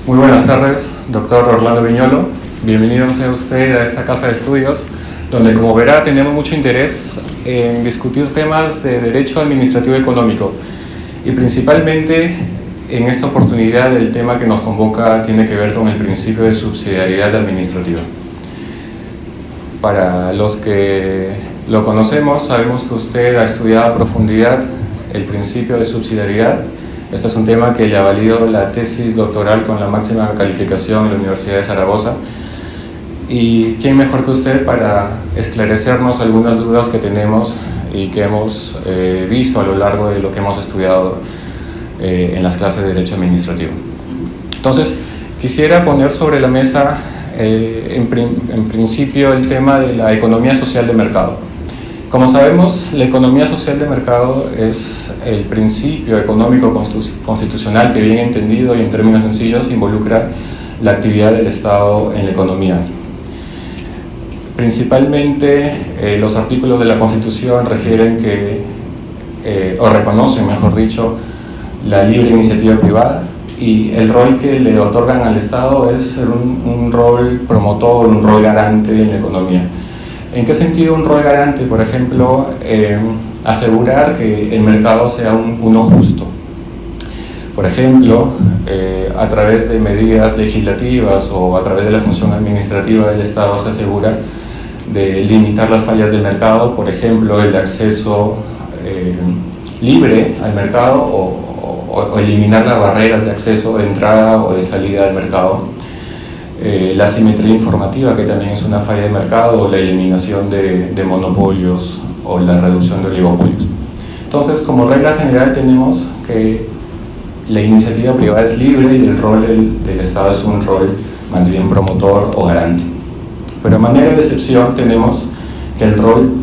Muy buenas tardes, doctor Orlando Viñolo. Bienvenido sea usted a esta casa de estudios, donde, como verá, tenemos mucho interés en discutir temas de derecho administrativo económico. Y principalmente, en esta oportunidad, el tema que nos convoca tiene que ver con el principio de subsidiariedad administrativa. Para los que lo conocemos, sabemos que usted ha estudiado a profundidad el principio de subsidiariedad. Este es un tema que le ha valido la tesis doctoral con la máxima calificación en la Universidad de Zaragoza. ¿Y quién mejor que usted para esclarecernos algunas dudas que tenemos y que hemos visto a lo largo de lo que hemos estudiado en las clases de Derecho Administrativo? Entonces, quisiera poner sobre la mesa en principio el tema de la economía social de mercado. Como sabemos, la economía social de mercado es el principio económico constitucional que, bien entendido y en términos sencillos, involucra la actividad del Estado en la economía. Principalmente, los artículos de la Constitución refieren o reconocen, mejor dicho, la libre iniciativa privada, y el rol que le otorgan al Estado es ser un rol promotor, un rol garante en la economía. ¿En qué sentido un rol garante? Por ejemplo, asegurar que el mercado sea uno justo. Por ejemplo, a través de medidas legislativas o a través de la función administrativa del Estado se asegura de limitar las fallas del mercado, por ejemplo, el acceso libre al mercado o eliminar las barreras de acceso, de entrada o de salida del mercado. La asimetría informativa, que también es una falla de mercado, o la eliminación de monopolios o la reducción de oligopolios. Entonces, como regla general, tenemos que la iniciativa privada es libre y el rol del Estado es un rol más bien promotor o garante. Pero de manera de excepción tenemos que el rol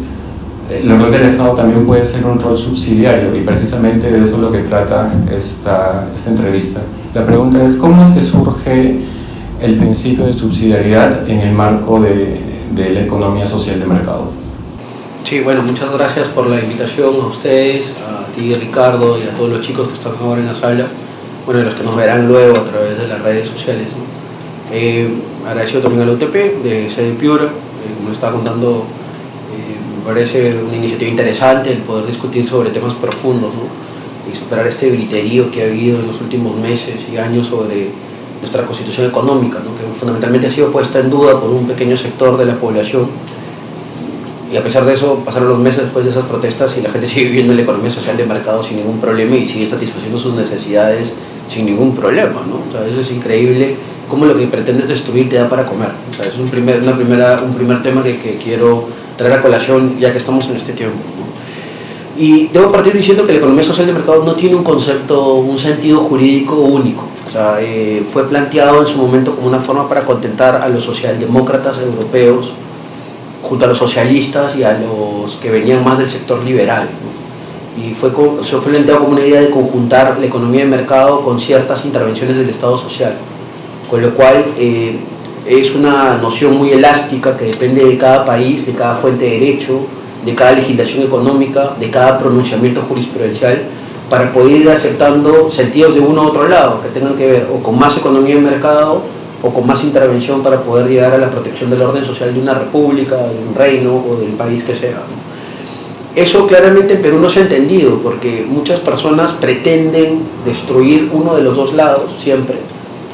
del Estado también puede ser un rol subsidiario, y precisamente de eso es lo que trata esta entrevista. La pregunta es: ¿cómo es que surge el principio de subsidiariedad en el marco de la economía social de mercado? Sí, bueno, muchas gracias por la invitación a ustedes, a ti, Ricardo, y a todos los chicos que están ahora en la sala, bueno, y los que nos verán luego a través de las redes sociales, ¿no? Agradecido también a la UTP de sede Piura, como estaba contando, me parece una iniciativa interesante el poder discutir sobre temas profundos, ¿no? Y superar este griterío que ha habido en los últimos meses y años sobre nuestra constitución económica, ¿no? Que fundamentalmente ha sido puesta en duda por un pequeño sector de la población, y a pesar de eso pasaron los meses después de esas protestas y la gente sigue viviendo en la economía social de mercado sin ningún problema y sigue satisfaciendo sus necesidades sin ningún problema, ¿no? O sea, eso es increíble, cómo lo que pretendes destruir te da para comer. O sea, es un primer tema que quiero traer a colación ya que estamos en este tiempo, ¿no? Y debo partir diciendo que la economía social de mercado no tiene un sentido jurídico único. O sea, fue planteado en su momento como una forma para contentar a los socialdemócratas europeos junto a los socialistas y a los que venían más del sector liberal, ¿no? Y fue planteado como una idea de conjuntar la economía de mercado con ciertas intervenciones del Estado social, con lo cual es una noción muy elástica que depende de cada país, de cada fuente de derecho, de cada legislación económica, de cada pronunciamiento jurisprudencial, para poder ir aceptando sentidos de uno u otro lado, que tengan que ver o con más economía de mercado o con más intervención para poder llegar a la protección del orden social de una república, de un reino o del país que sea, ¿no? Eso claramente en Perú no se ha entendido, porque muchas personas pretenden destruir uno de los dos lados siempre.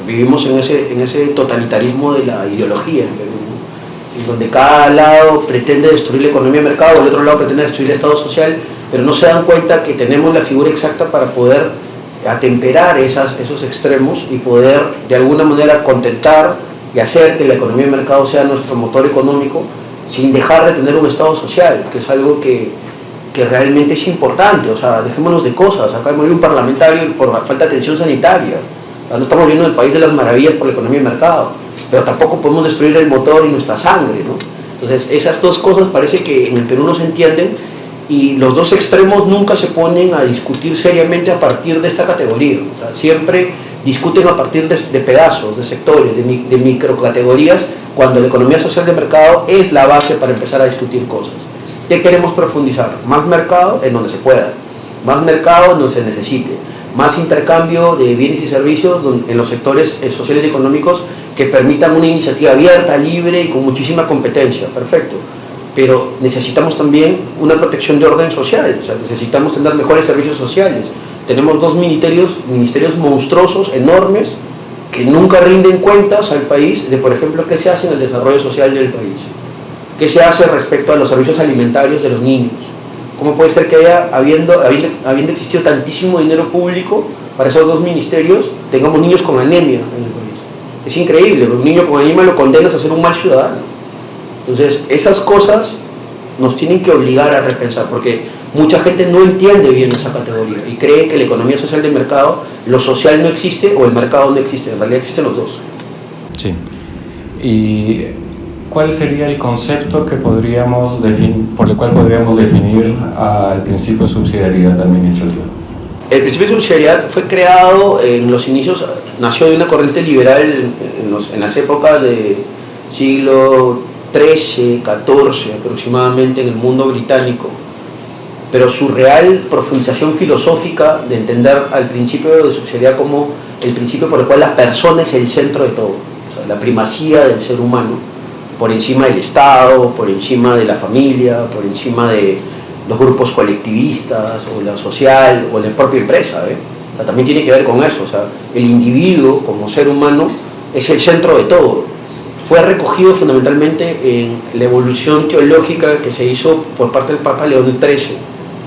Vivimos en ese totalitarismo de la ideología en Perú, ¿no? En donde cada lado pretende destruir la economía de mercado, el otro lado pretende destruir el Estado social, pero no se dan cuenta que tenemos la figura exacta para poder atemperar esos extremos y poder de alguna manera contentar y hacer que la economía de mercado sea nuestro motor económico sin dejar de tener un Estado social, que es algo que realmente es importante. O sea, dejémonos de cosas. Acá murió un parlamentario por falta de atención sanitaria. O sea, no estamos viendo el país de las maravillas por la economía de mercado, pero tampoco podemos destruir el motor y nuestra sangre, ¿no? Entonces, esas dos cosas parece que en el Perú no se entienden, y los dos extremos nunca se ponen a discutir seriamente a partir de esta categoría. O sea, siempre discuten a partir de pedazos, de sectores, de microcategorías, cuando la economía social de mercado es la base para empezar a discutir cosas. ¿Qué queremos profundizar? Más mercado en donde se pueda, más mercado en donde se necesite, más intercambio de bienes y servicios en los sectores sociales y económicos que permitan una iniciativa abierta, libre y con muchísima competencia, perfecto. Pero necesitamos también una protección de orden social, o sea, necesitamos tener mejores servicios sociales. Tenemos dos ministerios monstruosos, enormes, que nunca rinden cuentas al país de, por ejemplo, qué se hace en el desarrollo social del país, qué se hace respecto a los servicios alimentarios de los niños. ¿Cómo puede ser que habiendo existido tantísimo dinero público para esos dos ministerios, tengamos niños con anemia en el país? Es increíble, un niño con anemia lo condenas a ser un mal ciudadano. Entonces, esas cosas nos tienen que obligar a repensar, porque mucha gente no entiende bien esa categoría y cree que la economía social de mercado, lo social no existe o el mercado no existe. En realidad existen los dos. Sí. ¿Y cuál sería el concepto que por el cual podríamos definir al principio de subsidiariedad administrativa? El principio de subsidiariedad fue creado en los inicios, nació de una corriente liberal en las épocas del siglo XIII, XIV aproximadamente en el mundo británico, pero su real profundización filosófica de entender al principio de subsidiariedad como el principio por el cual la persona es el centro de todo, o sea, la primacía del ser humano por encima del Estado, por encima de la familia, por encima de los grupos colectivistas o la social o la propia empresa, O sea, también tiene que ver con eso, o sea, el individuo como ser humano es el centro de todo. Fue recogido fundamentalmente en la evolución teológica que se hizo por parte del Papa León XIII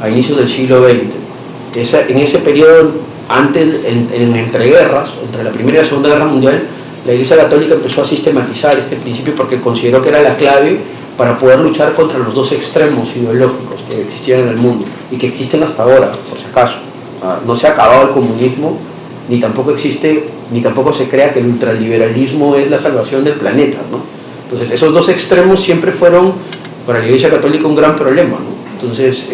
a inicios del siglo XX. En ese periodo, antes, en entreguerras, entre la Primera y la Segunda Guerra Mundial, la Iglesia Católica empezó a sistematizar este principio porque consideró que era la clave para poder luchar contra los dos extremos ideológicos que existían en el mundo y que existen hasta ahora, por si acaso. No se ha acabado el comunismo, ni tampoco se crea que el ultraliberalismo es la salvación del planeta, ¿no? Entonces esos dos extremos siempre fueron para la Iglesia Católica un gran problema, ¿no? Entonces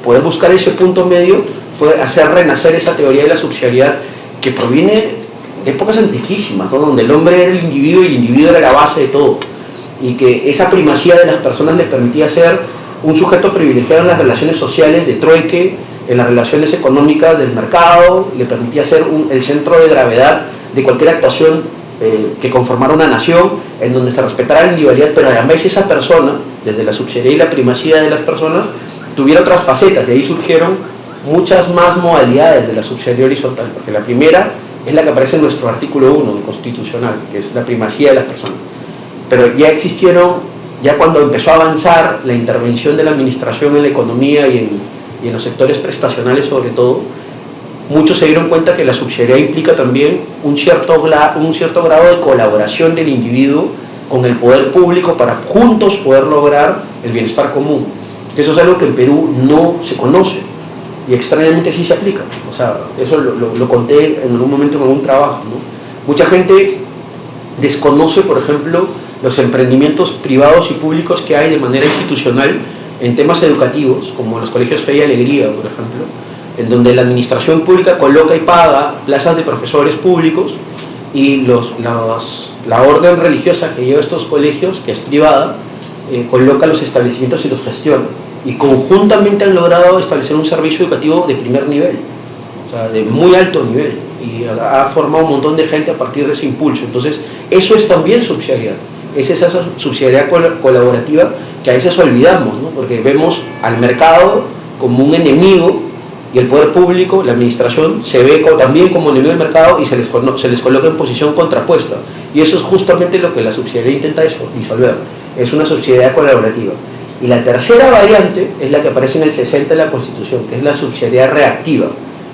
poder buscar ese punto medio fue hacer renacer esa teoría de la subsidiariedad que proviene de épocas antiquísimas, ¿no? Donde el hombre era el individuo y el individuo era la base de todo, y que esa primacía de las personas le permitía ser un sujeto privilegiado en las relaciones sociales de trueque, en las relaciones económicas del mercado, le permitía ser el centro de gravedad de cualquier actuación que conformara una nación, en donde se respetara la individualidad, pero además esa persona, desde la subsidiariedad y la primacía de las personas, tuviera otras facetas, y ahí surgieron muchas más modalidades de la subsidiariedad horizontal, porque la primera es la que aparece en nuestro artículo 1 del Constitucional, que es la primacía de las personas. Pero ya ya cuando empezó a avanzar la intervención de la administración en la economía y en los sectores prestacionales sobre todo, muchos se dieron cuenta que la subsidiariedad implica también un cierto grado de colaboración del individuo con el poder público para juntos poder lograr el bienestar común. Eso es algo que en Perú no se conoce y extrañamente sí se aplica. O sea, eso lo conté en algún momento en algún trabajo, ¿no? Mucha gente desconoce, por ejemplo, los emprendimientos privados y públicos que hay de manera institucional en temas educativos, como los colegios Fe y Alegría, por ejemplo, en donde la administración pública coloca y paga plazas de profesores públicos y la orden religiosa que lleva estos colegios, que es privada, coloca los establecimientos y los gestiona. Y conjuntamente han logrado establecer un servicio educativo de primer nivel, o sea, de muy alto nivel, y ha formado un montón de gente a partir de ese impulso. Entonces, eso es también subsidiariedad. Es esa subsidiariedad colaborativa que a veces olvidamos, ¿no? Porque vemos al mercado como un enemigo y el poder público, la administración, se ve también como enemigo del mercado y se les coloca en posición contrapuesta. Y eso es justamente lo que la subsidiariedad intenta disolver. Es una subsidiariedad colaborativa. Y la tercera variante es la que aparece en el 60 de la Constitución, que es la subsidiariedad reactiva.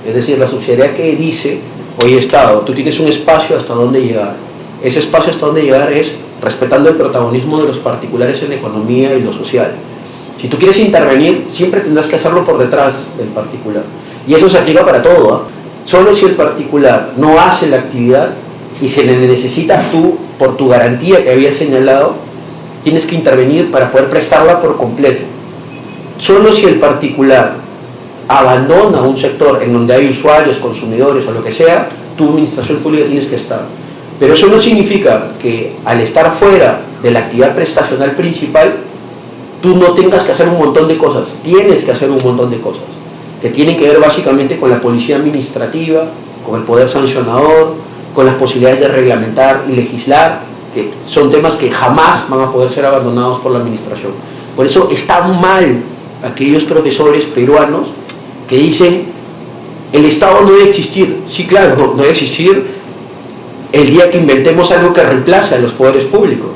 Es decir, la subsidiariedad que dice, oye Estado, tú tienes un espacio hasta dónde llegar. Ese espacio hasta dónde llegar es respetando el protagonismo de los particulares en la economía y lo social. Si tú quieres intervenir, siempre tendrás que hacerlo por detrás del particular. Y eso se aplica para todo, ¿eh? Solo si el particular no hace la actividad y se le necesita tú, por tu garantía que habías señalado, tienes que intervenir para poder prestarla por completo. Solo si el particular abandona un sector en donde hay usuarios, consumidores o lo que sea, tu administración pública tienes que estar. Pero eso no significa que al estar fuera de la actividad prestacional principal, tú no tengas que hacer un montón de cosas. Tienes que hacer un montón de cosas. que tienen que ver básicamente con la policía administrativa, con el poder sancionador, con las posibilidades de reglamentar y legislar, que son temas que jamás van a poder ser abandonados por la administración. Por eso están mal aquellos profesores peruanos que dicen el Estado no debe existir. Sí, claro, no debe existir el día que inventemos algo que reemplace a los poderes públicos.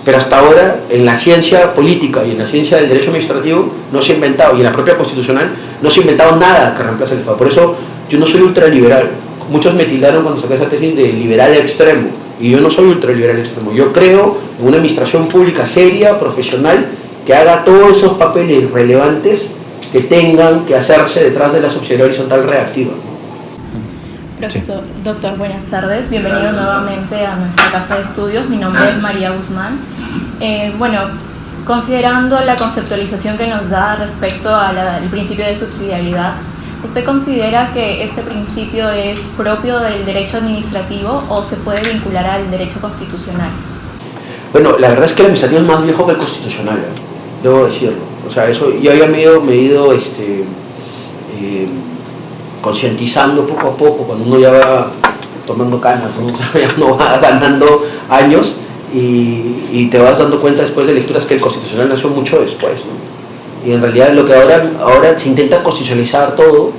Pero hasta ahora, en la ciencia política y en la ciencia del derecho administrativo, no se ha inventado, y en la propia constitucional, no se ha inventado nada que reemplace al Estado. Por eso, yo no soy ultraliberal. Muchos me tildaron cuando saqué esa tesis de liberal extremo, y yo no soy ultraliberal extremo. Yo creo en una administración pública seria, profesional, que haga todos esos papeles relevantes que tengan que hacerse detrás de la subsidiariedad horizontal reactiva. Profesor, doctor, buenas tardes. Bienvenido nuevamente a nuestra casa de estudios. Mi nombre es María Guzmán. Bueno, considerando la conceptualización que nos da respecto al principio de subsidiariedad, ¿usted considera que este principio es propio del derecho administrativo o se puede vincular al derecho constitucional? Bueno, la verdad es que el administrativo es más viejo que el constitucional, debo decirlo. O sea, eso yo había me he ido concientizando poco a poco, cuando uno ya va tomando canas, ¿no? O sea, ya uno va ganando años y te vas dando cuenta después de lecturas que el constitucional nació mucho después, ¿no? Y en realidad lo que ahora se intenta constitucionalizar todo,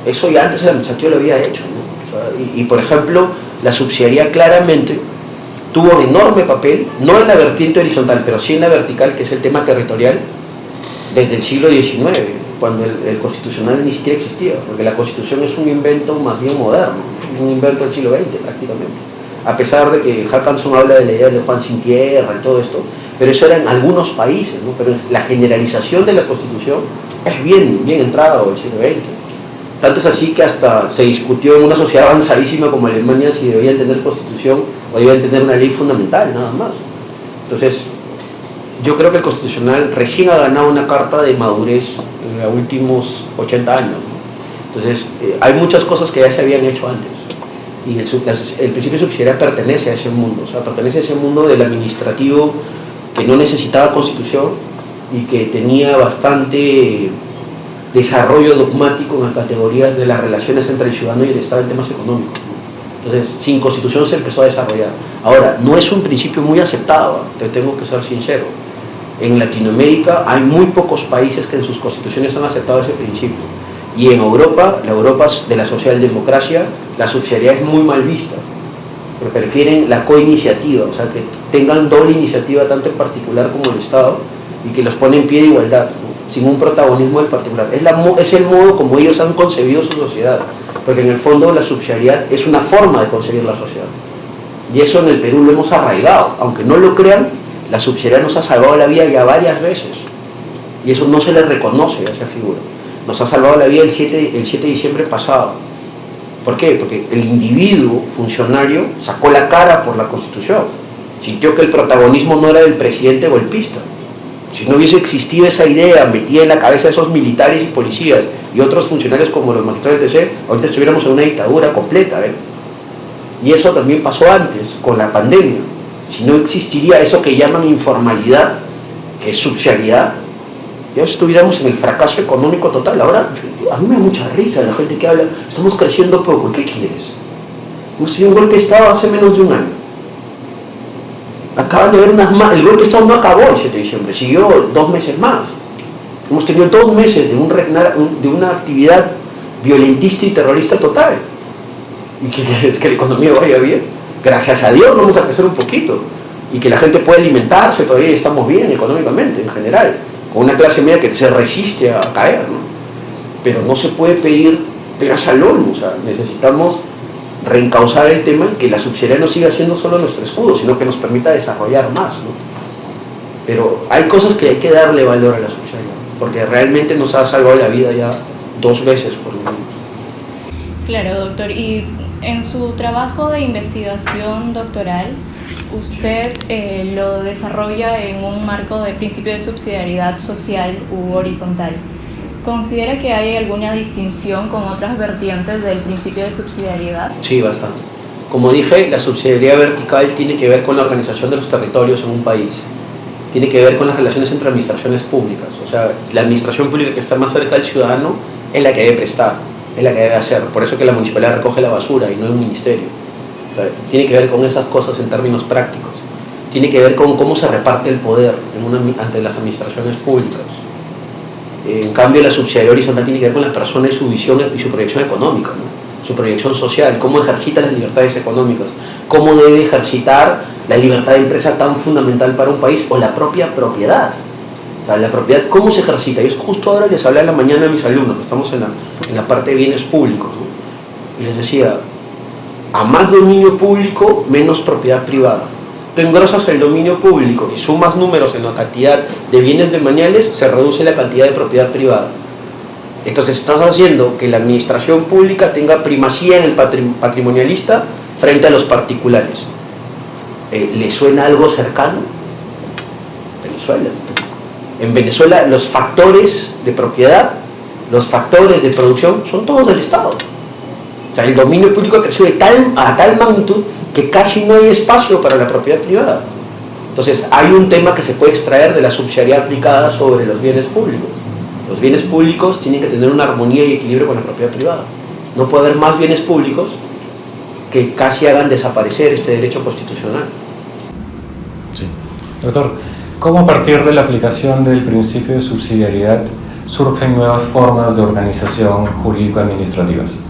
eso ya antes el administrativo lo había hecho, ¿no? O sea, y por ejemplo, la subsidiariedad claramente tuvo un enorme papel, no en la vertiente horizontal, pero sí en la vertical, que es el tema territorial, desde el siglo XIX, cuando el constitucional ni siquiera existía, porque la constitución es un invento más bien moderno, un invento del siglo XX prácticamente, a pesar de que Hackanson habla de la idea de Juan sin tierra y todo esto, pero eso era en algunos países, ¿no? Pero la generalización de la constitución es bien entrado del siglo XX. Tanto es así que hasta se discutió en una sociedad avanzadísima como Alemania si debían tener constitución o debían tener una ley fundamental, nada más. Entonces, yo creo que el constitucional recién ha ganado una carta de madurez en los últimos 80 años, ¿no? Entonces, hay muchas cosas que ya se habían hecho antes. Y el principio de subsidiariedad pertenece a ese mundo, o sea, pertenece a ese mundo del administrativo que no necesitaba constitución y que tenía bastante desarrollo dogmático en las categorías de las relaciones entre el ciudadano y el Estado en temas económicos, ¿no? Entonces, sin constitución se empezó a desarrollar. Ahora, no es un principio muy aceptado, te tengo que ser sincero. En Latinoamérica hay muy pocos países que en sus constituciones han aceptado ese principio. Y en Europa, la Europa de la socialdemocracia, la subsidiariedad es muy mal vista. Pero prefieren la coiniciativa, o sea, que tengan doble iniciativa tanto el particular como el Estado y que los pone en pie de igualdad, ¿no? Sin un protagonismo del particular. Es el modo como ellos han concebido su sociedad, porque en el fondo la subsidiariedad es una forma de concebir la sociedad. Y eso en el Perú lo hemos arraigado, aunque no lo crean, la subsidiariedad nos ha salvado la vida ya varias veces, y eso no se le reconoce a esa figura. Nos ha salvado la vida el 7 de diciembre pasado. ¿Por qué? Porque el individuo funcionario sacó la cara por la Constitución, sintió que el protagonismo no era del presidente golpista. Si no hubiese existido esa idea metida en la cabeza de esos militares y policías y otros funcionarios como los magistrados del TC, ahorita estuviéramos en una dictadura completa, ¿eh? Y eso también pasó antes, con la pandemia. Si no existiría eso que llaman informalidad, que es subsidiariedad, ya estuviéramos en el fracaso económico total. Ahora, a mí me da mucha risa la gente que habla, estamos creciendo poco. ¿Qué quieres? Hemos tenido un golpe de Estado hace menos de un año. Acaban de ver el golpe de Estado no acabó el 7 de diciembre, siguió 2 meses más. Hemos tenido 2 meses de una actividad violentista y terrorista total. ¿Y qué es que la economía vaya bien? Gracias a Dios vamos a crecer un poquito. Y que la gente puede alimentarse, todavía estamos bien económicamente en general, con una clase media que se resiste a caer, ¿no? Pero no se puede pedir peras al olmo, o sea, necesitamos reencauzar el tema y que la subsidiariedad no siga siendo solo nuestro escudo, sino que nos permita desarrollar más, ¿no? Pero hay cosas que hay que darle valor a la subsidiariedad, porque realmente nos ha salvado la vida ya 2 veces por lo menos. Claro, doctor. Y en su trabajo de investigación doctoral, usted lo desarrolla en un marco de principio de subsidiariedad social u horizontal. ¿Considera que hay alguna distinción con otras vertientes del principio de subsidiariedad? Sí, bastante. Como dije, la subsidiariedad vertical tiene que ver con la organización de los territorios en un país. Tiene que ver con las relaciones entre administraciones públicas. O sea, la administración pública que está más cerca del ciudadano es la que debe prestar, es la que debe hacer. Por eso que la municipalidad recoge la basura y no el ministerio. O sea, tiene que ver con esas cosas en términos prácticos. Tiene que ver con cómo se reparte el poder ante las administraciones públicas. En cambio, la subsidiariedad horizontal tiene que ver con las personas y su visión y su proyección económica, ¿no? Su proyección social, cómo ejercita las libertades económicas, cómo debe ejercitar la libertad de empresa tan fundamental para un país, o la propia propiedad. O sea, la propiedad, ¿cómo se ejercita? Y es justo ahora les hablé en la mañana a mis alumnos, estamos en la parte de bienes públicos, ¿no? Y les decía, a más dominio público, menos propiedad privada. Tú engrosas el dominio público y sumas números en la cantidad de bienes demaniales, se reduce la cantidad de propiedad privada. Entonces estás haciendo que la administración pública tenga primacía en el patrimonialista frente a los particulares. ¿Le suena algo cercano? Venezuela. En Venezuela los factores de propiedad, los factores de producción son todos del Estado. O sea, el dominio público ha crecido a tal magnitud que casi no hay espacio para la propiedad privada. Entonces hay un tema que se puede extraer de la subsidiariedad aplicada sobre los bienes públicos. Los bienes públicos tienen que tener una armonía y equilibrio con la propiedad privada. No puede haber más bienes públicos que casi hagan desaparecer este derecho constitucional. Sí. Doctor, ¿cómo a partir de la aplicación del principio de subsidiariedad surgen nuevas formas de organización jurídico-administrativas?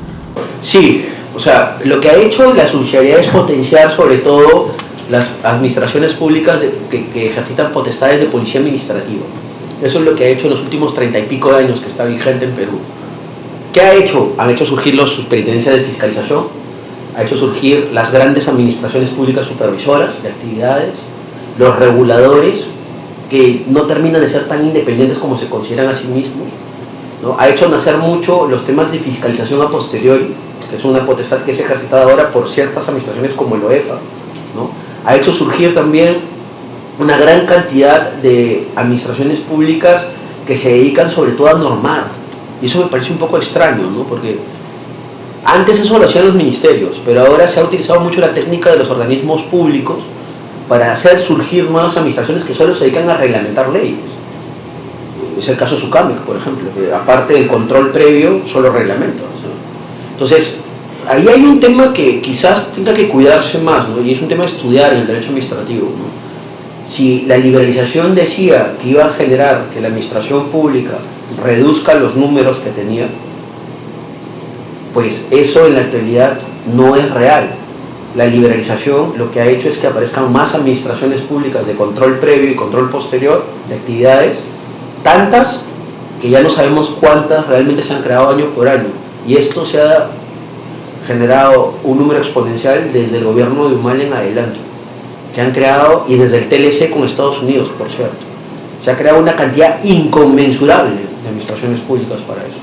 Sí, o sea, lo que ha hecho la subsidiariedad es potenciar sobre todo las administraciones públicas que ejercitan potestades de policía administrativa. Eso es lo que ha hecho en los últimos 30 y pico de años que está vigente en Perú. ¿Qué ha hecho? Han hecho surgir las superintendencias de fiscalización, ha hecho surgir las grandes administraciones públicas supervisoras de actividades, los reguladores, que no terminan de ser tan independientes como se consideran a sí mismos, ¿no? Ha hecho nacer mucho los temas de fiscalización a posteriori, que es una potestad que es ejercitada ahora por ciertas administraciones como el OEFA, ¿no? Ha hecho surgir también una gran cantidad de administraciones públicas que se dedican sobre todo a normar, y eso me parece un poco extraño, ¿no? Porque antes eso lo hacían los ministerios, pero ahora se ha utilizado mucho la técnica de los organismos públicos para hacer surgir nuevas administraciones que solo se dedican a reglamentar leyes. Es el caso de Sucamic, por ejemplo, que aparte del control previo, solo reglamentos, ¿no? Entonces, ahí hay un tema que quizás tenga que cuidarse más, ¿no? Y es un tema de estudiar en el derecho administrativo, ¿no? Si la liberalización decía que iba a generar que la administración pública reduzca los números que tenía, pues eso en la actualidad no es real. La liberalización lo que ha hecho es que aparezcan más administraciones públicas de control previo y control posterior de actividades, tantas que ya no sabemos cuántas realmente se han creado año por año, y esto se ha generado un número exponencial desde el gobierno de Humala en adelante, que han creado, y desde el TLC con Estados Unidos, por cierto, se ha creado una cantidad inconmensurable de administraciones públicas para eso.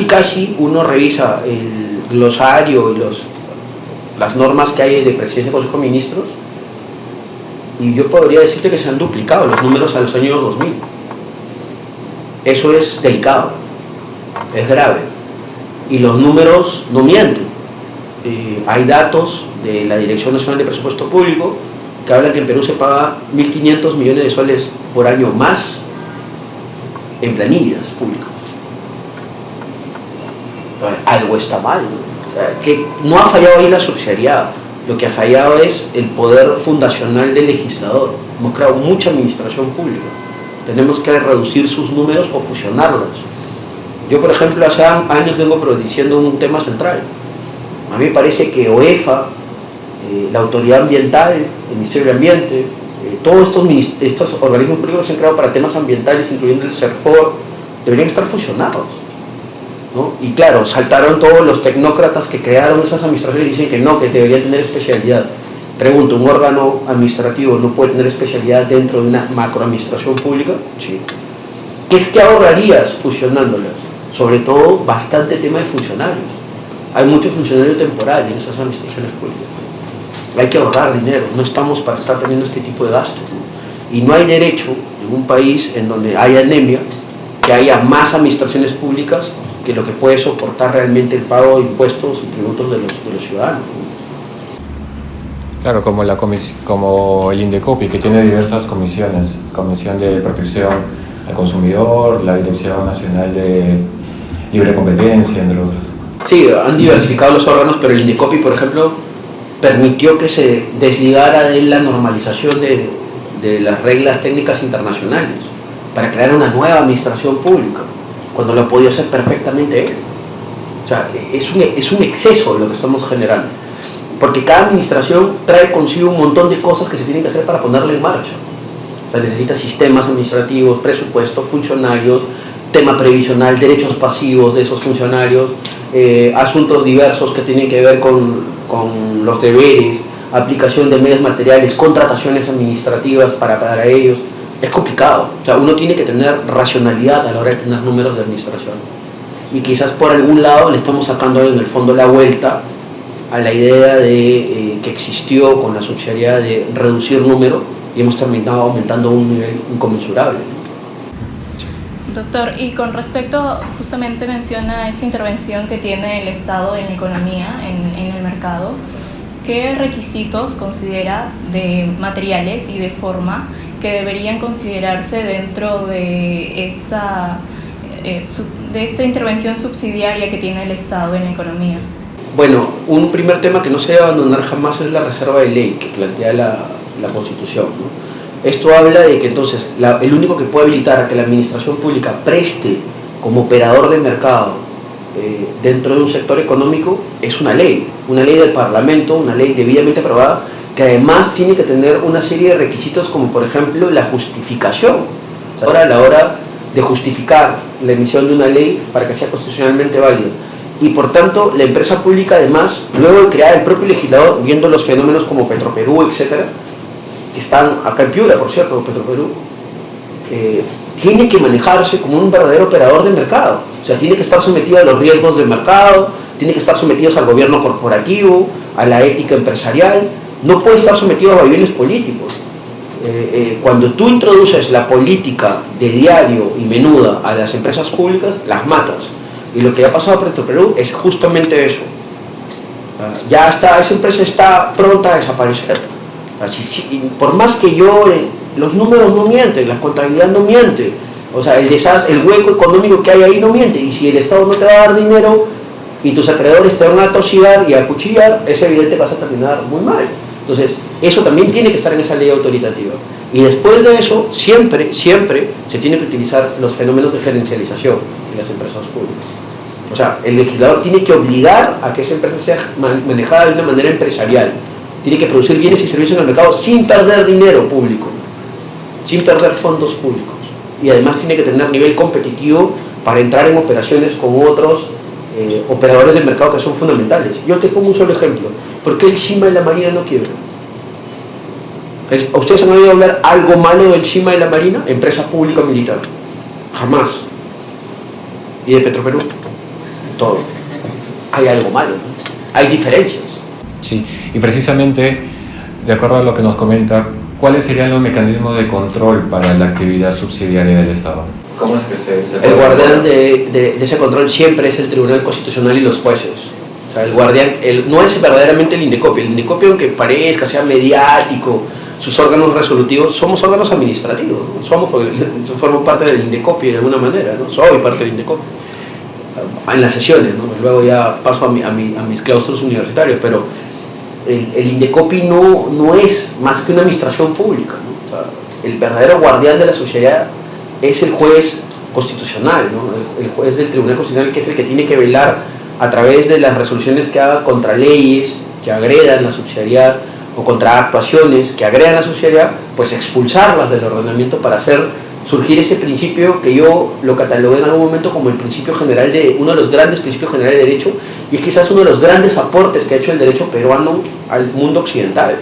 Casi uno revisa el glosario y las normas que hay de presidencia y Consejo de Ministros, y yo podría decirte que se han duplicado los números a los años 2000. Eso es delicado, es grave, y los números no mienten. Hay datos de la Dirección Nacional de Presupuesto Público que hablan que en Perú se paga 1.500 millones de soles por año más en planillas públicas. Algo está mal, ¿no? O sea, que no ha fallado ahí la subsidiariedad, lo que ha fallado es el poder fundacional del legislador. Hemos creado mucha administración pública, tenemos que reducir sus números o fusionarlos. Yo, por ejemplo, hace años vengo diciendo un tema central. A mí me parece que OEFA, la Autoridad Ambiental, el Ministerio del Ambiente, todos estos organismos públicos se han creado para temas ambientales, incluyendo el CERFOR, deberían estar fusionados, ¿no? Y claro, saltaron todos los tecnócratas que crearon esas administraciones y dicen que no, que deberían tener especialidad. Pregunto, ¿un órgano administrativo no puede tener especialidad dentro de una macroadministración pública? Sí. ¿Qué es que ahorrarías fusionándolas? Sobre todo, bastante tema de funcionarios. Hay mucho funcionario temporal en esas administraciones públicas. Hay que ahorrar dinero, no estamos para estar teniendo este tipo de gastos, ¿no? Y no hay derecho en un país en donde hay anemia que haya más administraciones públicas que lo que puede soportar realmente el pago de impuestos y tributos de los ciudadanos, ¿no? Claro, como el INDECOPI, que tiene diversas comisiones: Comisión de Protección al Consumidor, la Dirección Nacional de libre competencia, entre otros. Sí, han diversificado los órganos, pero el INDECOPI, por ejemplo, permitió que se desligara de la normalización de las reglas técnicas internacionales para crear una nueva administración pública, cuando lo podía hacer perfectamente él. O sea, es un exceso lo que estamos generando, porque cada administración trae consigo un montón de cosas que se tienen que hacer para ponerla en marcha. O sea, necesita sistemas administrativos, presupuestos, funcionarios, tema previsional, derechos pasivos de esos funcionarios, asuntos diversos que tienen que ver con los deberes, aplicación de medios materiales, contrataciones administrativas para ellos. Es complicado. O sea, uno tiene que tener racionalidad a la hora de tener números de administración. Y quizás por algún lado le estamos sacando en el fondo la vuelta a la idea de que existió con la subsidiariedad de reducir número, y hemos terminado aumentando a un nivel inconmensurable. Doctor, y con respecto, justamente menciona esta intervención que tiene el Estado en la economía, en el mercado, ¿qué requisitos considera de materiales y de forma que deberían considerarse dentro de esta intervención subsidiaria que tiene el Estado en la economía? Bueno, un primer tema que no se debe abandonar jamás es la reserva de ley que plantea la Constitución, ¿no? Esto habla de que entonces el único que puede habilitar a que la administración pública preste como operador de mercado dentro de un sector económico es una ley del Parlamento, una ley debidamente aprobada, que además tiene que tener una serie de requisitos, como por ejemplo la justificación. O sea, ahora a la hora de justificar la emisión de una ley para que sea constitucionalmente válida. Y por tanto, la empresa pública además, luego de crear el propio legislador, viendo los fenómenos como Petroperú, etcétera, que están acá en Piura, por cierto, Petroperú, tiene que manejarse como un verdadero operador de mercado. O sea, tiene que estar sometido a los riesgos del mercado, tiene que estar sometido al gobierno corporativo, a la ética empresarial, no puede estar sometido a vaivenes políticos. Cuando tú introduces la política de diario y menuda a las empresas públicas, las matas. Y lo que ha pasado a Petroperú es justamente eso. Ya esa empresa está pronta a desaparecer. Por más que los números no mienten, la contabilidad no miente, o sea, el hueco económico que hay ahí no miente, y si el Estado no te va a dar dinero y tus acreedores te van a tosigar y a cuchillar, es evidente que vas a terminar muy mal. Entonces, eso también tiene que estar en esa ley autoritativa. Y después de eso, siempre se tiene que utilizar los fenómenos de gerencialización en las empresas públicas. O sea, el legislador tiene que obligar a que esa empresa sea manejada de una manera empresarial. Tiene que producir bienes y servicios en el mercado sin perder dinero público, sin perder fondos públicos. Y además tiene que tener nivel competitivo para entrar en operaciones con otros operadores del mercado que son fundamentales. Yo te pongo un solo ejemplo. ¿Por qué el CIMA y la Marina no quiebran? ¿Ustedes han oído hablar algo malo del CIMA y la Marina? Empresa pública militar. Jamás. ¿Y de Petroperú? Todo. Hay algo malo, ¿no? Hay diferencias. Sí, y precisamente, de acuerdo a lo que nos comenta, ¿cuáles serían los mecanismos de control para la actividad subsidiaria del Estado? ¿Cómo es que se El guardián de ese control siempre es el Tribunal Constitucional y los jueces. O sea, el guardián no es verdaderamente el INDECOPI. El INDECOPI, aunque parezca, sea mediático, sus órganos resolutivos, somos órganos administrativos, ¿no? Yo formo parte del INDECOPI de alguna manera, ¿no? Soy parte del INDECOPI. En las sesiones, ¿no? Luego ya paso a mis claustros universitarios, pero el INDECOPI no es más que una administración pública, ¿no? O sea, el verdadero guardián de la sociedad es el juez constitucional, ¿no? El juez del Tribunal Constitucional, que es el que tiene que velar a través de las resoluciones que haga contra leyes que agredan la subsidiariedad o contra actuaciones que agredan la subsidiariedad, pues expulsarlas del ordenamiento para hacer surgir ese principio que yo lo catalogué en algún momento como el principio general uno de los grandes principios generales de derecho, y es quizás uno de los grandes aportes que ha hecho el derecho peruano al mundo occidental,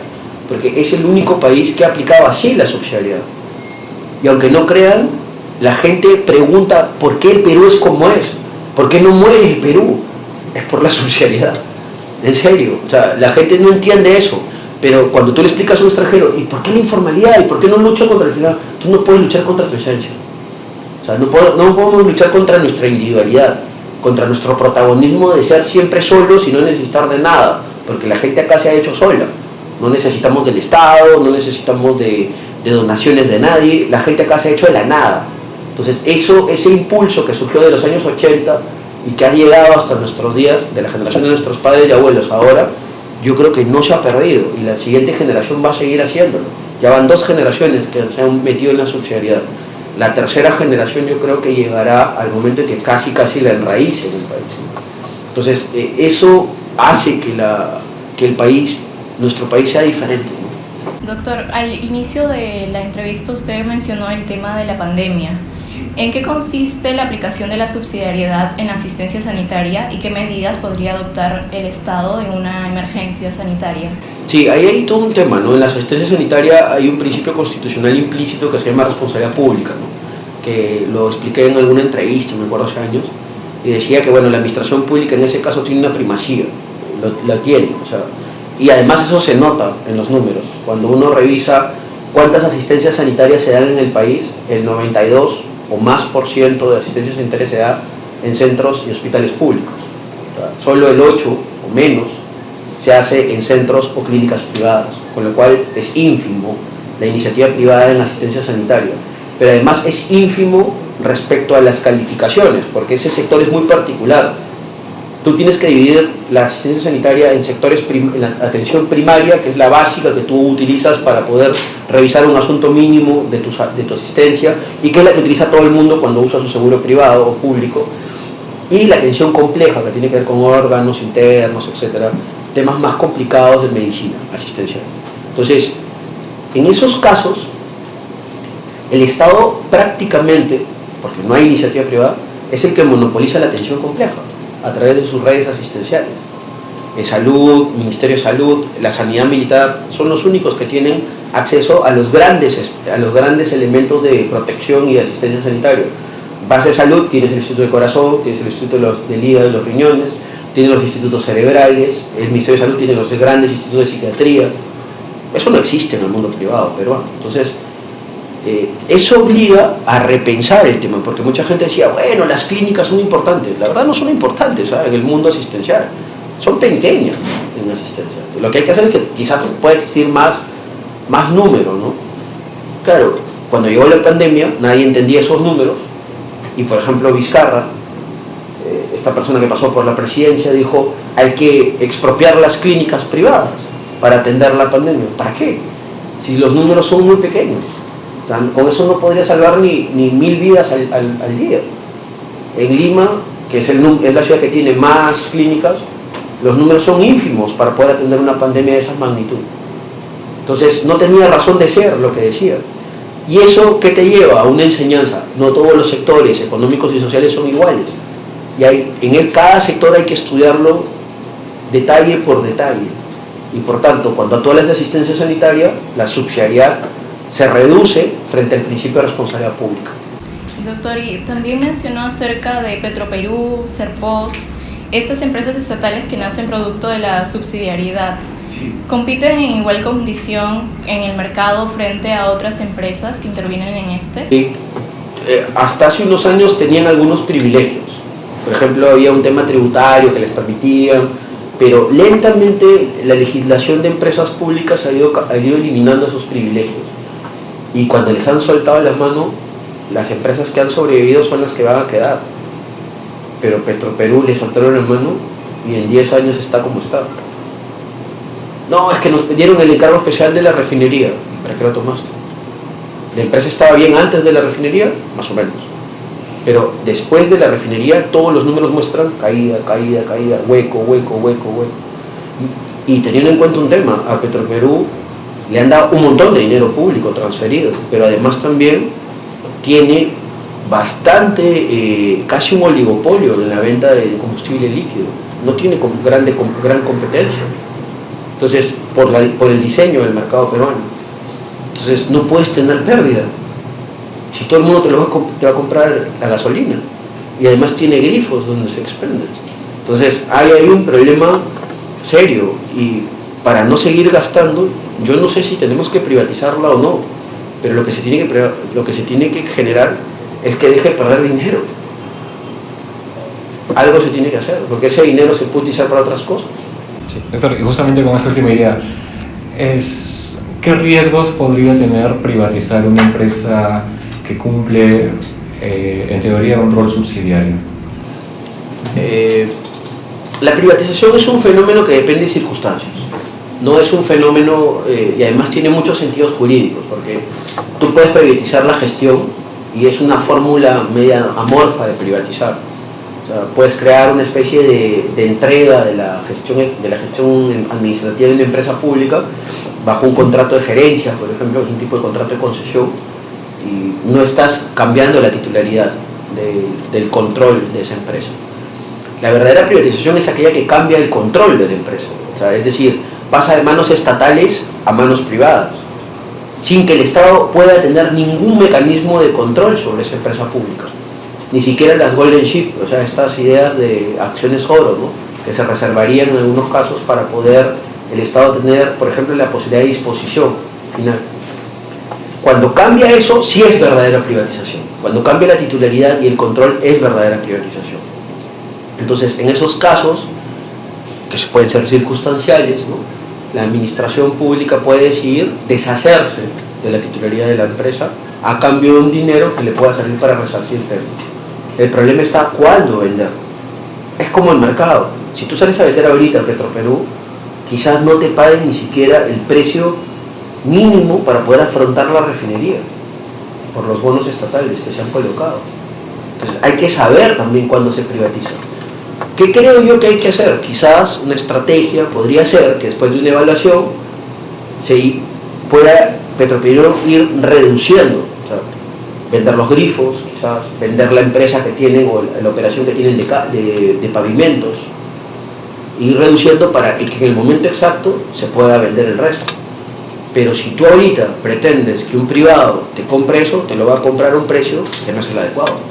porque es el único país que ha aplicado así la subsidiariedad. Y aunque no crean, la gente pregunta por qué el Perú es como es, por qué no muere el Perú. Es por la subsidiariedad, en serio. O sea, la gente no entiende eso. Pero cuando tú le explicas a un extranjero, ¿y por qué la informalidad? ¿Y por qué no lucha contra el final? Tú no puedes luchar contra tu esencia. O sea, no podemos luchar contra nuestra individualidad, contra nuestro protagonismo de ser siempre solos y no necesitar de nada, porque la gente acá se ha hecho sola. No necesitamos del Estado, no necesitamos de donaciones de nadie, la gente acá se ha hecho de la nada. Entonces, ese impulso que surgió de los años 80 y que ha llegado hasta nuestros días, de la generación de nuestros padres y abuelos ahora, yo creo que no se ha perdido y la siguiente generación va a seguir haciéndolo. Ya van 2 generaciones que se han metido en la subsidiariedad. La tercera generación yo creo que llegará al momento en que casi la enraíce en el país. Entonces, eso hace que el país, nuestro país sea diferente, ¿no? Doctor, al inicio de la entrevista usted mencionó el tema de la pandemia. ¿En qué consiste la aplicación de la subsidiariedad en la asistencia sanitaria y qué medidas podría adoptar el Estado en una emergencia sanitaria? Sí, ahí hay todo un tema, ¿no? En la asistencia sanitaria hay un principio constitucional implícito que se llama responsabilidad pública, ¿no? Que lo expliqué en alguna entrevista, me acuerdo hace años, y decía que, bueno, la administración pública en ese caso tiene una primacía, la tiene, o sea, y además eso se nota en los números. Cuando uno revisa cuántas asistencias sanitarias se dan en el país, el 92 o más % de asistencia sanitaria se da en centros y hospitales públicos. O sea, solo el 8 o menos se hace en centros o clínicas privadas, con lo cual es ínfimo la iniciativa privada en asistencia sanitaria. Pero además es ínfimo respecto a las calificaciones, porque ese sector es muy particular. Tú tienes que dividir la asistencia sanitaria en sectores, en la atención primaria, que es la básica que tú utilizas para poder revisar un asunto mínimo de tu asistencia, y que es la que utiliza todo el mundo cuando usa su seguro privado o público, y la atención compleja, que tiene que ver con órganos internos, etcétera, temas más complicados de medicina asistencial. Entonces, en esos casos, el Estado prácticamente, porque no hay iniciativa privada, es el que monopoliza la atención compleja a través de sus redes asistenciales. Salud, Ministerio de Salud, la Sanidad Militar son los únicos que tienen acceso a los grandes elementos de protección y de asistencia sanitaria. Base de salud, tienes el Instituto del Corazón, tienes el Instituto del Hígado y los Riñones, tienes los institutos cerebrales, el Ministerio de Salud tiene los grandes institutos de psiquiatría. Eso no existe en el mundo privado peruano. Entonces, eso obliga a repensar el tema, porque mucha gente decía, bueno, las clínicas son importantes. La verdad no son importantes, ¿sabes? En el mundo asistencial. Son pequeñas en asistencia. Lo que hay que hacer es que quizás pueda existir más números, ¿no? Claro, cuando llegó la pandemia, nadie entendía esos números, y por ejemplo Vizcarra, esta persona que pasó por la presidencia, dijo, hay que expropiar las clínicas privadas para atender la pandemia. ¿Para qué? Si los números son muy pequeños. Con eso no podría salvar ni 1000 vidas al día. En Lima, que es la ciudad que tiene más clínicas, los números son ínfimos para poder atender una pandemia de esa magnitud. Entonces no tenía razón de ser lo que decía. ¿Y eso qué te lleva? A una enseñanza. No todos los sectores económicos y sociales son iguales. Y cada sector hay que estudiarlo detalle por detalle. Y por tanto, cuando tú hablas de asistencia sanitaria, la subsidiariedad se reduce frente al principio de responsabilidad pública. Doctor, y también mencionó acerca de Petroperú, Serpos, estas empresas estatales que nacen producto de la subsidiariedad. Sí. ¿Compiten en igual condición en el mercado frente a otras empresas que intervienen en este? Sí. Hasta hace unos años tenían algunos privilegios. Por ejemplo, había un tema tributario que les permitían, pero lentamente la legislación de empresas públicas ha ido eliminando esos privilegios. Y cuando les han soltado la mano, las empresas que han sobrevivido son las que van a quedar. Pero Petroperú le soltaron la mano y en 10 años está como está. No, es que nos dieron el encargo especial de la refinería. ¿Para qué lo tomaste? La empresa estaba bien antes de la refinería, más o menos. Pero después de la refinería todos los números muestran caída, hueco. Y teniendo en cuenta un tema, a Petroperú le han dado un montón de dinero público transferido, pero además también tiene bastante, casi un oligopolio en la venta de combustible líquido. No tiene gran competencia. Entonces, por el diseño del mercado peruano. Entonces, no puedes tener pérdida. Si todo el mundo te va a comprar la gasolina. Y además tiene grifos donde se expende. Entonces, hay un problema serio. Y para no seguir gastando, yo no sé si tenemos que privatizarla o no, pero lo que se tiene que generar es que deje de perder dinero. Algo se tiene que hacer, porque ese dinero se puede utilizar para otras cosas. Sí, doctor, y justamente con esta última idea, ¿qué riesgos podría tener privatizar una empresa que cumple, en teoría, un rol subsidiario? La privatización es un fenómeno que depende de circunstancias. No es un fenómeno, y además tiene muchos sentidos jurídicos, porque tú puedes privatizar la gestión y es una fórmula media amorfa de privatizar. O sea, puedes crear una especie de entrega de la gestión administrativa de una empresa pública bajo un contrato de gerencia, por ejemplo, es un tipo de contrato de concesión, y no estás cambiando la titularidad del control de esa empresa. La verdadera privatización es aquella que cambia el control de la empresa, o sea, es decir, pasa de manos estatales a manos privadas, sin que el Estado pueda tener ningún mecanismo de control sobre esa empresa pública, ni siquiera las golden ship, o sea, estas ideas de acciones oro, ¿no?, que se reservarían en algunos casos para poder el Estado tener, por ejemplo, la posibilidad de disposición final. Cuando cambia eso, sí es verdadera privatización. Cuando cambia la titularidad y el control, es verdadera privatización. Entonces, en esos casos, que pueden ser circunstanciales, ¿no?, la administración pública puede decidir deshacerse de la titularidad de la empresa a cambio de un dinero que le pueda servir para resarcir temas. El problema está cuándo vender. Es como el mercado. Si tú sales a vender ahorita Petroperú, quizás no te paguen ni siquiera el precio mínimo para poder afrontar la refinería por los bonos estatales que se han colocado. Entonces hay que saber también cuándo se privatiza. ¿Qué creo yo que hay que hacer? Quizás una estrategia podría ser que después de una evaluación se pueda Petroperú ir reduciendo, o sea, vender los grifos, quizás vender la empresa que tienen o la operación que tienen de pavimentos, ir reduciendo para que en el momento exacto se pueda vender el resto. Pero si tú ahorita pretendes que un privado te compre eso, te lo va a comprar a un precio que no es el adecuado.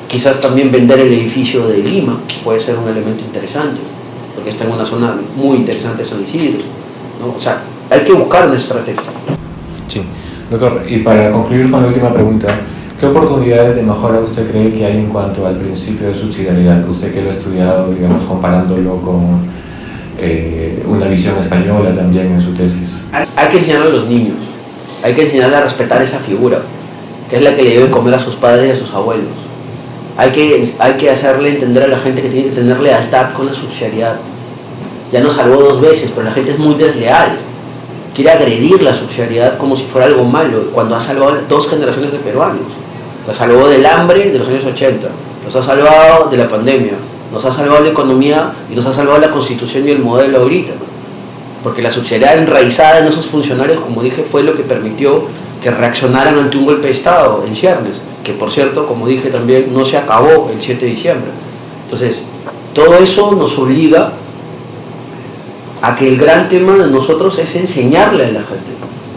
Quizás también vender el edificio de Lima puede ser un elemento interesante, porque está en una zona muy interesante de San Isidro, ¿no? O sea, hay que buscar una estrategia. Sí. Doctor, y para concluir con la última pregunta, ¿qué oportunidades de mejora usted cree que hay en cuanto al principio de subsidiariedad? Usted que lo ha estudiado, digamos, comparándolo con una visión española también en su tesis. Hay que enseñar a los niños, hay que enseñarle a respetar esa figura, que es la que le debe comer a sus padres y a sus abuelos. Hay que hacerle entender a la gente que tiene que tener lealtad con la subsidiariedad. Ya nos salvó 2 veces, pero la gente es muy desleal. Quiere agredir la subsidiariedad como si fuera algo malo, cuando ha salvado 2 generaciones de peruanos. La salvó del hambre de los años 80, nos ha salvado de la pandemia, nos ha salvado la economía y nos ha salvado la constitución y el modelo ahorita, ¿no? Porque la subsidiariedad enraizada en esos funcionarios, como dije, fue lo que permitió que reaccionaran ante un golpe de Estado en ciernes, que por cierto, como dije también, no se acabó el 7 de diciembre. Entonces, todo eso nos obliga a que el gran tema de nosotros es enseñarle a la gente.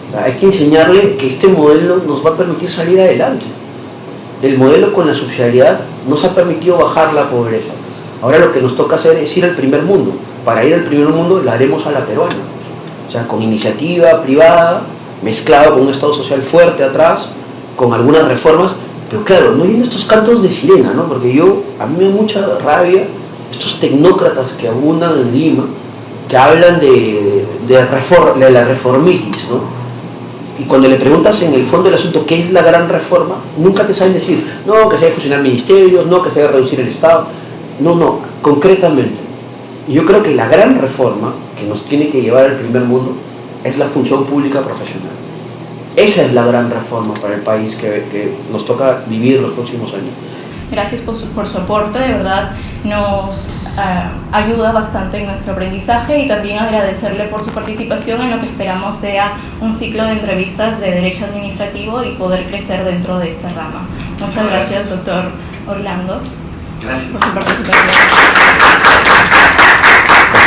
O sea, hay que enseñarle que este modelo nos va a permitir salir adelante. El modelo con la subsidiariedad nos ha permitido bajar la pobreza. Ahora lo que nos toca hacer es ir al primer mundo. Para ir al primer mundo la haremos a la peruana. O sea, con iniciativa privada, mezclado con un Estado social fuerte atrás, con algunas reformas, pero claro, no hay estos cantos de sirena, ¿no? Porque a mí me da mucha rabia estos tecnócratas que abundan en Lima, que hablan de la reformitis, ¿no? Y cuando le preguntas en el fondo del asunto qué es la gran reforma, nunca te saben decir, no, que se debe fusionar ministerios, no, que se debe reducir el Estado, no, concretamente. Y yo creo que la gran reforma que nos tiene que llevar al primer mundo es la función pública profesional. Esa es la gran reforma para el país que nos toca vivir los próximos años. Gracias por su aporte, de verdad nos ayuda bastante en nuestro aprendizaje, y también agradecerle por su participación en lo que esperamos sea un ciclo de entrevistas de Derecho Administrativo y poder crecer dentro de esta rama. Muchas gracias, doctor Orlando, Gracias por su participación.